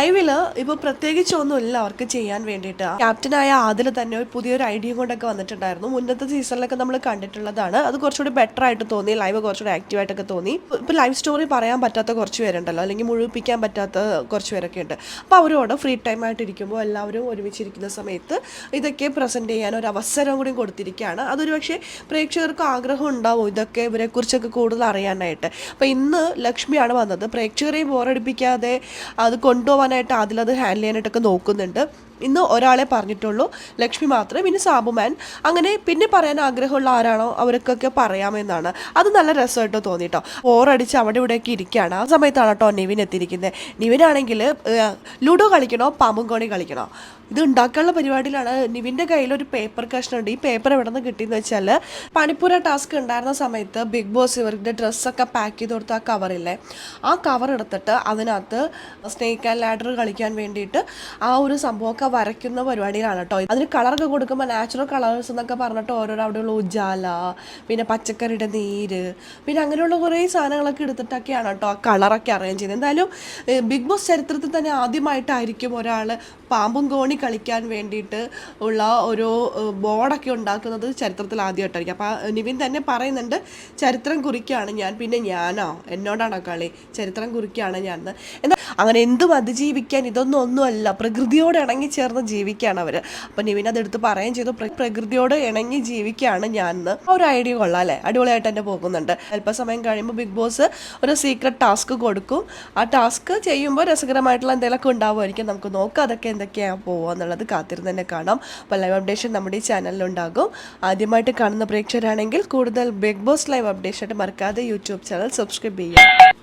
ലൈവില് ഇപ്പോൾ പ്രത്യേകിച്ചൊന്നുമില്ല അവർക്ക് ചെയ്യാൻ വേണ്ടിയിട്ട്. ക്യാപ്റ്റനായ ആദിൽ തന്നെ ഒരു പുതിയൊരു ഐഡിയ കൊണ്ടൊക്കെ വന്നിട്ടുണ്ടായിരുന്നു. മുന്നത്തെ സീസണിലൊക്കെ നമ്മൾ കണ്ടിട്ടുള്ളതാണ്. അത് കുറച്ചുകൂടി ബെറ്റർ ആയിട്ട് തോന്നി. ലൈവ് കുറച്ചുകൂടി ആക്റ്റീവായിട്ടൊക്കെ തോന്നി. ഇപ്പോൾ ലൈവ് സ്റ്റോറി പറയാൻ പറ്റാത്ത കുറച്ച് പേരുണ്ടല്ലോ, അല്ലെങ്കിൽ മുഴുവിപ്പിക്കാൻ പറ്റാത്ത കുറച്ച് പേരൊക്കെ ഉണ്ട്. അപ്പോൾ അവരോട് ഫ്രീ ടൈം ആയിട്ടിരിക്കുമ്പോൾ എല്ലാവരും ഒരുമിച്ചിരിക്കുന്ന സമയത്ത് ഇതൊക്കെ പ്രസൻറ്റ് ചെയ്യാൻ ഒരു അവസരം കൂടി കൊടുത്തിരിക്കുകയാണ്. അതൊരു പക്ഷേ പ്രേക്ഷകർക്ക് ആഗ്രഹം ഉണ്ടാവും ഇതൊക്കെ ഇവരെക്കുറിച്ചൊക്കെ കൂടുതൽ അറിയാനായിട്ട്. അപ്പോൾ ഇന്ന് ലക്ഷ്മിയാണ് വന്നത്. പ്രേക്ഷകരെയും ബോറടിപ്പിക്കാതെ അത് കൊണ്ടുപോകാനായിട്ട് അതിലത് ഹാൻഡിൽ ചെയ്യാനായിട്ടൊക്കെ നോക്കുന്നുണ്ട്. ഇന്ന് ഒരാളെ പറഞ്ഞിട്ടുള്ളൂ, ലക്ഷ്മി മാത്രം. പിന്നെ സാബുമാൻ, അങ്ങനെ പിന്നെ പറയാൻ ആഗ്രഹമുള്ള ആരാണോ അവർക്കൊക്കെ പറയാമെന്നാണ്. അത് നല്ല രസമായിട്ടോ തോന്നിട്ടോ. ഓറടിച്ച് അവിടെ ഇവിടെയൊക്കെ ഇരിക്കുകയാണ്. ആ സമയത്താണ് കേട്ടോ നിവിൻ എത്തിയിരിക്കുന്നത്. നിവിനാണെങ്കിൽ ലൂഡോ കളിക്കണോ പാമ്പും കോണി കളിക്കണോ ഇത് ഉണ്ടാക്കാനുള്ള പരിപാടിയിലാണ്. നിവിൻ്റെ കയ്യിലൊരു പേപ്പർ കഷ്ണമുണ്ട്. ഈ പേപ്പർ എവിടെ നിന്ന് കിട്ടിയെന്ന് വെച്ചാൽ പണിപ്പുര ടാസ്ക് ഉണ്ടായിരുന്ന സമയത്ത് ബിഗ് ബോസ് ഇവരുടെ ഡ്രസ്സൊക്കെ പാക്ക് ചെയ്ത് കൊടുത്ത ആ കവറില്ലേ, ആ കവർ എടുത്തിട്ട് അതിനകത്ത് സ്നേക്ക് ആൻഡ് ലാഡർ കളിക്കാൻ വേണ്ടിയിട്ട് ആ ഒരു സംഭവമൊക്കെ വരയ്ക്കുന്ന പരിപാടിയിലാണ് കേട്ടോ. അതിന് കളറൊക്കെ കൊടുക്കുമ്പോൾ നാച്ചുറൽ കളേഴ്സ് എന്നൊക്കെ പറഞ്ഞിട്ട് ഓരോരോ അവിടെയുള്ള ഉജാല, പിന്നെ പച്ചക്കറിയുടെ നീര്, പിന്നെ അങ്ങനെയുള്ള കുറേ സാധനങ്ങളൊക്കെ എടുത്തിട്ടൊക്കെയാണ് കേട്ടോ ആ കളറൊക്കെ അറേഞ്ച് ചെയ്യുന്നത്. എന്തായാലും ബിഗ് ബോസ് ചരിത്രത്തിൽ തന്നെ ആദ്യമായിട്ടായിരിക്കും ഒരാൾ പാമ്പും കോണി കളിക്കാൻ വേണ്ടിയിട്ട് ഉള്ള ഒരു ബോർഡൊക്കെ ഉണ്ടാക്കുന്നത് ചരിത്രത്തിൽ ആദ്യമായിട്ടായിരിക്കും. അപ്പോൾ നിവിൻ തന്നെ പറയുന്നുണ്ട്, ചരിത്രം കുറിക്കുകയാണ് ഞാൻ. പിന്നെ ഞാനോ, എന്നോടാണോ കളി, ചരിത്രം കുറിക്കുകയാണ് ഞാൻ. എന്നാൽ അങ്ങനെ എന്തും അതിജീവിക്കാൻ ഒന്നുമല്ല, പ്രകൃതിയോട് ഇണങ്ങി ചേർന്ന് ജീവിക്കുകയാണ് അവർ. അപ്പോൾ നിവിൻ അതെടുത്ത് പറയുകയും ചെയ്തു, പ്രകൃതിയോട് ഇണങ്ങി ജീവിക്കുകയാണ് ഞാൻ എന്ന്. ആ ഒരു ഐഡിയ കൊള്ളാം അല്ലേ, അടിപൊളിയായിട്ട് തന്നെ പോകുന്നുണ്ട്. അല്പസമയം കഴിയുമ്പോൾ ബിഗ് ബോസ് ഒരു സീക്രട്ട് ടാസ്ക് കൊടുക്കും. ആ ടാസ്ക് ചെയ്യുമ്പോൾ രസകരമായിട്ടുള്ള എന്തെങ്കിലുമൊക്കെ ഉണ്ടാവുമായിരിക്കും. നമുക്ക് നോക്കാം അതൊക്കെ എന്തൊക്കെയാണ് പോകുക എന്നുള്ളത്, കാത്തിരുന്ന് തന്നെ കാണാം. അപ്പോൾ ലൈവ് അപ്ഡേഷൻ നമ്മുടെ ഈ ചാനലിലുണ്ടാകും. ആദ്യമായിട്ട് കാണുന്ന പ്രേക്ഷകരാണെങ്കിൽ കൂടുതൽ ബിഗ് ബോസ് ലൈവ് അപ്ഡേഷൻ ആയിട്ട് മറക്കാതെ യൂട്യൂബ് ചാനൽ സബ്സ്ക്രൈബ് ചെയ്യുക.